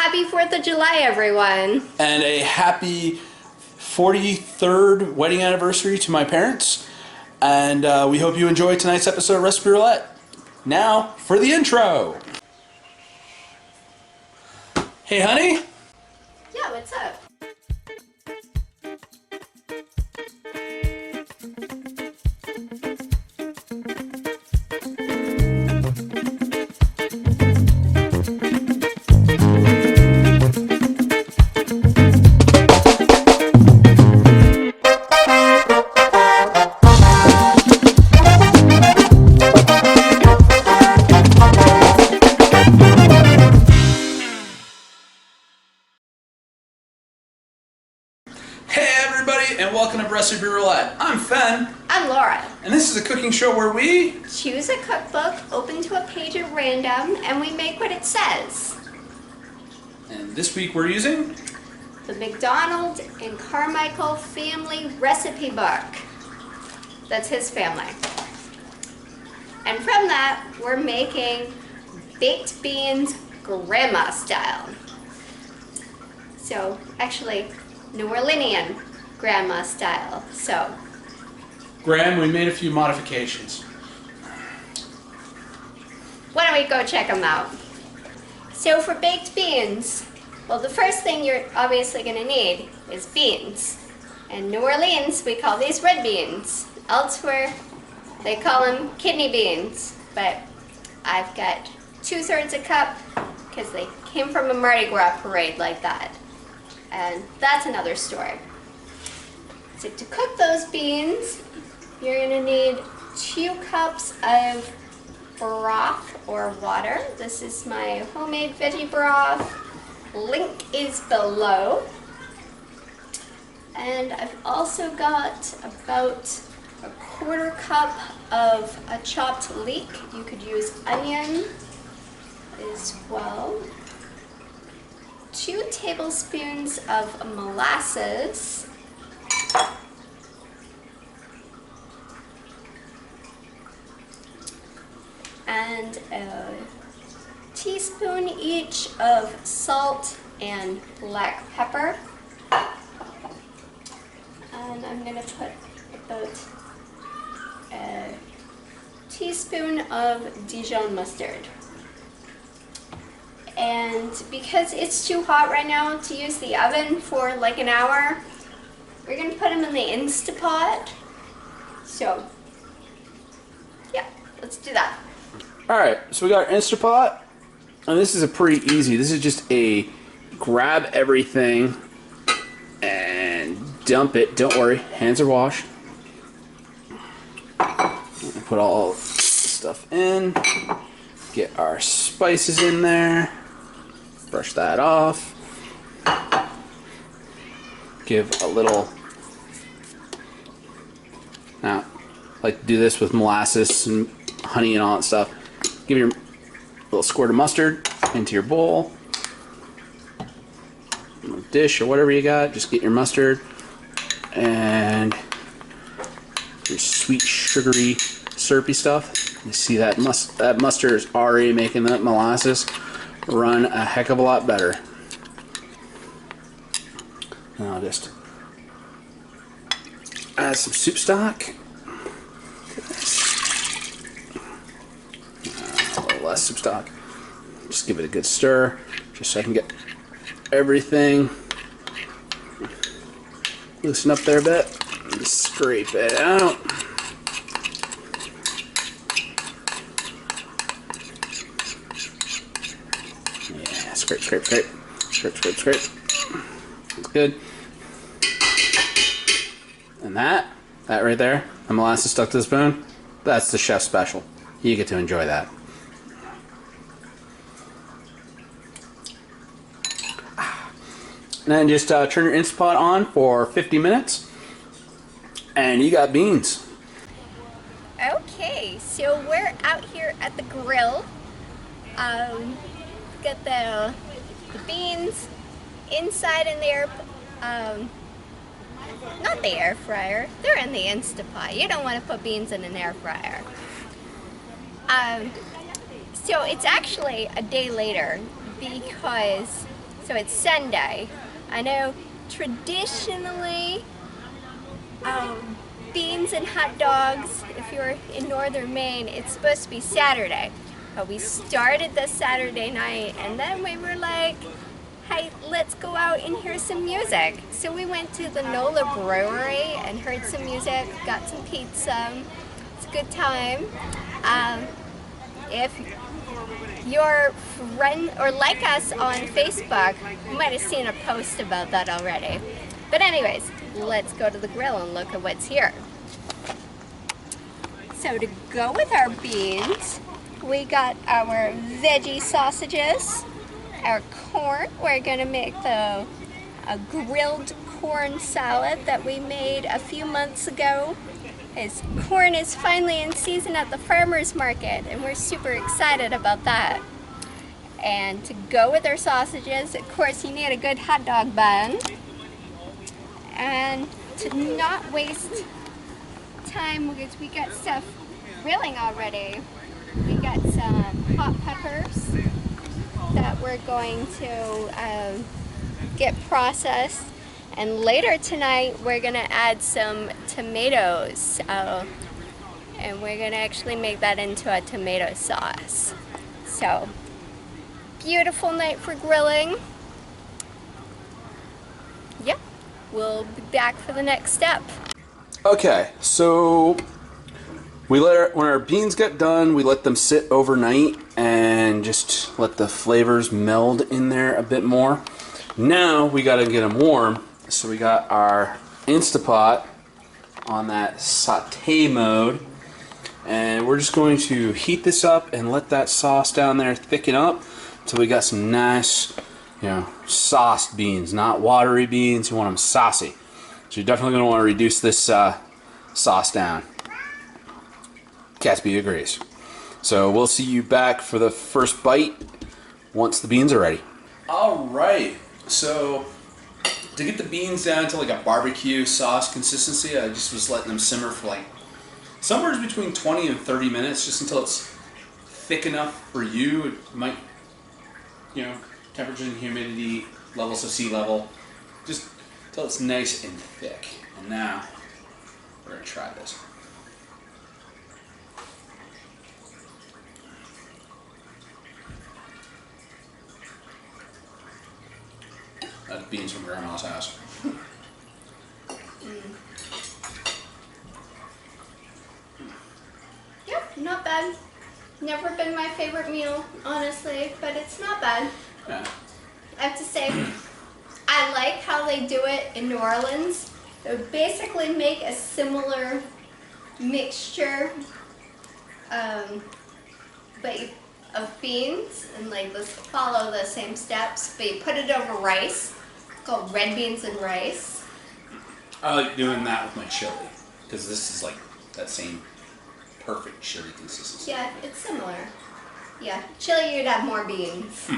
Happy 4th of July, everyone. And a happy 43rd wedding anniversary to my parents. And we hope you enjoyed tonight's episode of Recipe Roulette. Now for the intro. Hey, honey. Yeah, what's up? And welcome to Recipe Roulette. I'm Fen. I'm Laura. And this is a cooking show where we choose a cookbook, open to a page at random, and we make what it says. And this week we're using the MacDonald and Carmichael family recipe book. That's his family. And from that, we're making baked beans grandma style. So, actually, New Orleanian grandma style. So, Graham, we made a few modifications. Why don't we go check them out? So for baked beans, well, the first thing you're obviously going to need is beans. In New Orleans, we call these red beans. Elsewhere, they call them kidney beans. But I've got 2/3 a cup because they came from a Mardi Gras parade like that. And that's another story. So to cook those beans, you're going to need 2 cups of broth or water. This is my homemade veggie broth. Link is below. And I've also got about 1/4 cup of a chopped leek. You could use onion as well. 2 tablespoons of molasses. And a teaspoon each of salt and black pepper. And I'm going to put about a teaspoon of Dijon mustard. And because it's too hot right now to use the oven for like an hour, we're going to put them in the Instapot. So, yeah, let's do that. Alright, so we got our Instapot, and this is a pretty easy. This is just a grab everything and dump it. Don't worry, hands are washed. Put all the stuff in, get our spices in there, brush that off, give a little, now I like to do this with molasses and honey and all that stuff. Give your little squirt of mustard into your bowl, dish or whatever you got. Just get your mustard and your sweet, sugary, syrupy stuff. You see that mustard is already making that molasses run a heck of a lot better. And I'll just add some soup stock. Less soup stock. Just give it a good stir, just so I can get everything loosen up there a bit. Just scrape it out. Yeah, scrape, scrape, scrape, scrape, scrape, scrape. That's good. And that right there, the molasses stuck to the spoon, that's the chef's special. You get to enjoy that. And then just turn your Instapot on for 50 minutes, and you got beans. Okay, so we're out here at the grill. Got the beans inside in there. Not the air fryer. They're in the Instapot. You don't want to put beans in an air fryer. So it's actually a day later because So it's Sunday. I know traditionally beans and hot dogs, if you're in northern Maine, it's supposed to be Saturday. But we started this Saturday night and then we were like, hey, let's go out and hear some music. So we went to the NOLA Brewery and heard some music, got some pizza. It's a good time. If you're friend or like us on Facebook, you might have seen a post about that already. But anyways, let's go to the grill and look at what's here. So to go with our beans, we got our veggie sausages, our corn. We're gonna make a grilled corn salad that we made a few months ago. His corn is finally in season at the farmer's market and we're super excited about that. And to go with our sausages, of course, you need a good hot dog bun. And to not waste time, because we got stuff grilling already, we got some hot peppers that we're going to get processed. And later tonight, we're gonna add some tomatoes. And we're gonna actually make that into a tomato sauce. So, beautiful night for grilling. Yep, we'll be back for the next step. Okay, so when our beans get done, we let them sit overnight and just let the flavors meld in there a bit more. Now we gotta get them warm. So we got our Instapot on that saute mode, and we're just going to heat this up and let that sauce down there thicken up until we got some nice, sauced beans, not watery beans. You want them saucy. So you're definitely going to want to reduce this sauce down. Gatsby agrees. So we'll see you back for the first bite once the beans are ready. All right, so to get the beans down to like a barbecue sauce consistency, I just was letting them simmer for like somewhere between 20 and 30 minutes, just until it's thick enough for you. It might, temperature and humidity, levels of sea level, just until it's nice and thick. And now we're gonna try this. That's beans from Grandma's house. Yep, not bad. Never been my favorite meal, honestly, but it's not bad. Yeah. I have to say, I like how they do it in New Orleans. They would basically make a similar mixture, of beans and like follow the same steps, but you put it over rice. It's called red beans and rice. I like doing that with my chili, because this is like that same perfect chili consistency. Yeah, it's similar. Yeah, chili you'd have more beans.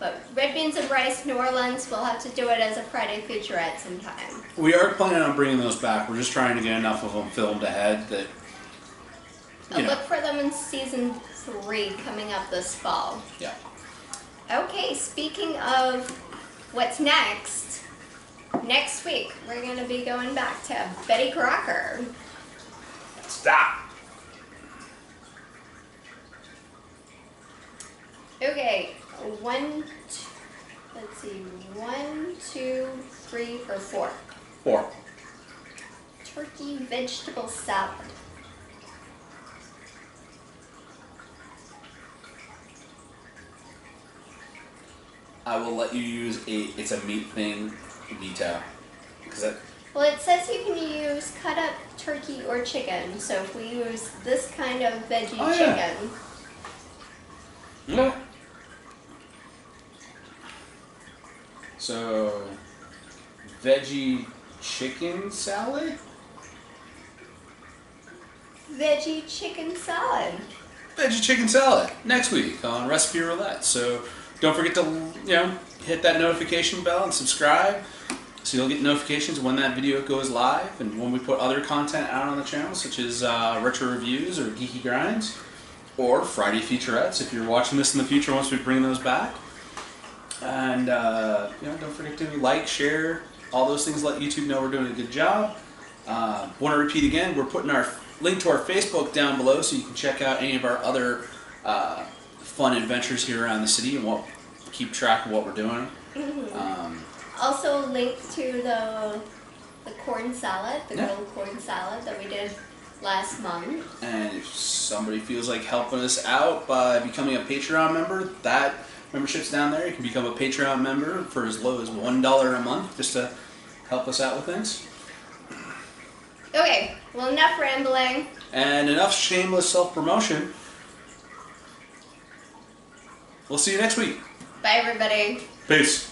But red beans and rice, New Orleans, we'll have to do it as a Friday featurette sometime. We are planning on bringing those back. We're just trying to get enough of them filmed ahead that, I'll look for them in season 3 coming up this fall. Yeah. Okay, speaking of what's next week we're going to be going back to Betty Crocker. Stop. Okay, 1, 2, 3, or 4. 4. Turkey vegetable salad. I will let you use it's a meat thing veto. Well, it says you can use cut up turkey or chicken. So if we use this kind of veggie chicken. Yeah. So, veggie chicken salad? Veggie chicken salad. Veggie chicken salad next week on Recipe Roulette. So don't forget to hit that notification bell and subscribe, so you'll get notifications when that video goes live and when we put other content out on the channel, such as retro reviews or geeky grinds or Friday featurettes if you're watching this in the future once we bring those back. And don't forget to like, share, all those things. Let YouTube know we're doing a good job. Want to repeat again, we're putting our link to our Facebook down below so you can check out any of our other fun adventures here around the city and keep track of what we're doing. Also link to the corn salad, the grilled corn salad that we did last month. And if somebody feels like helping us out by becoming a Patreon member, that membership's down there. You can become a Patreon member for as low as $1 a month just to help us out with things. Okay, well, enough rambling. And enough shameless self-promotion. We'll see you next week. Bye, everybody. Peace.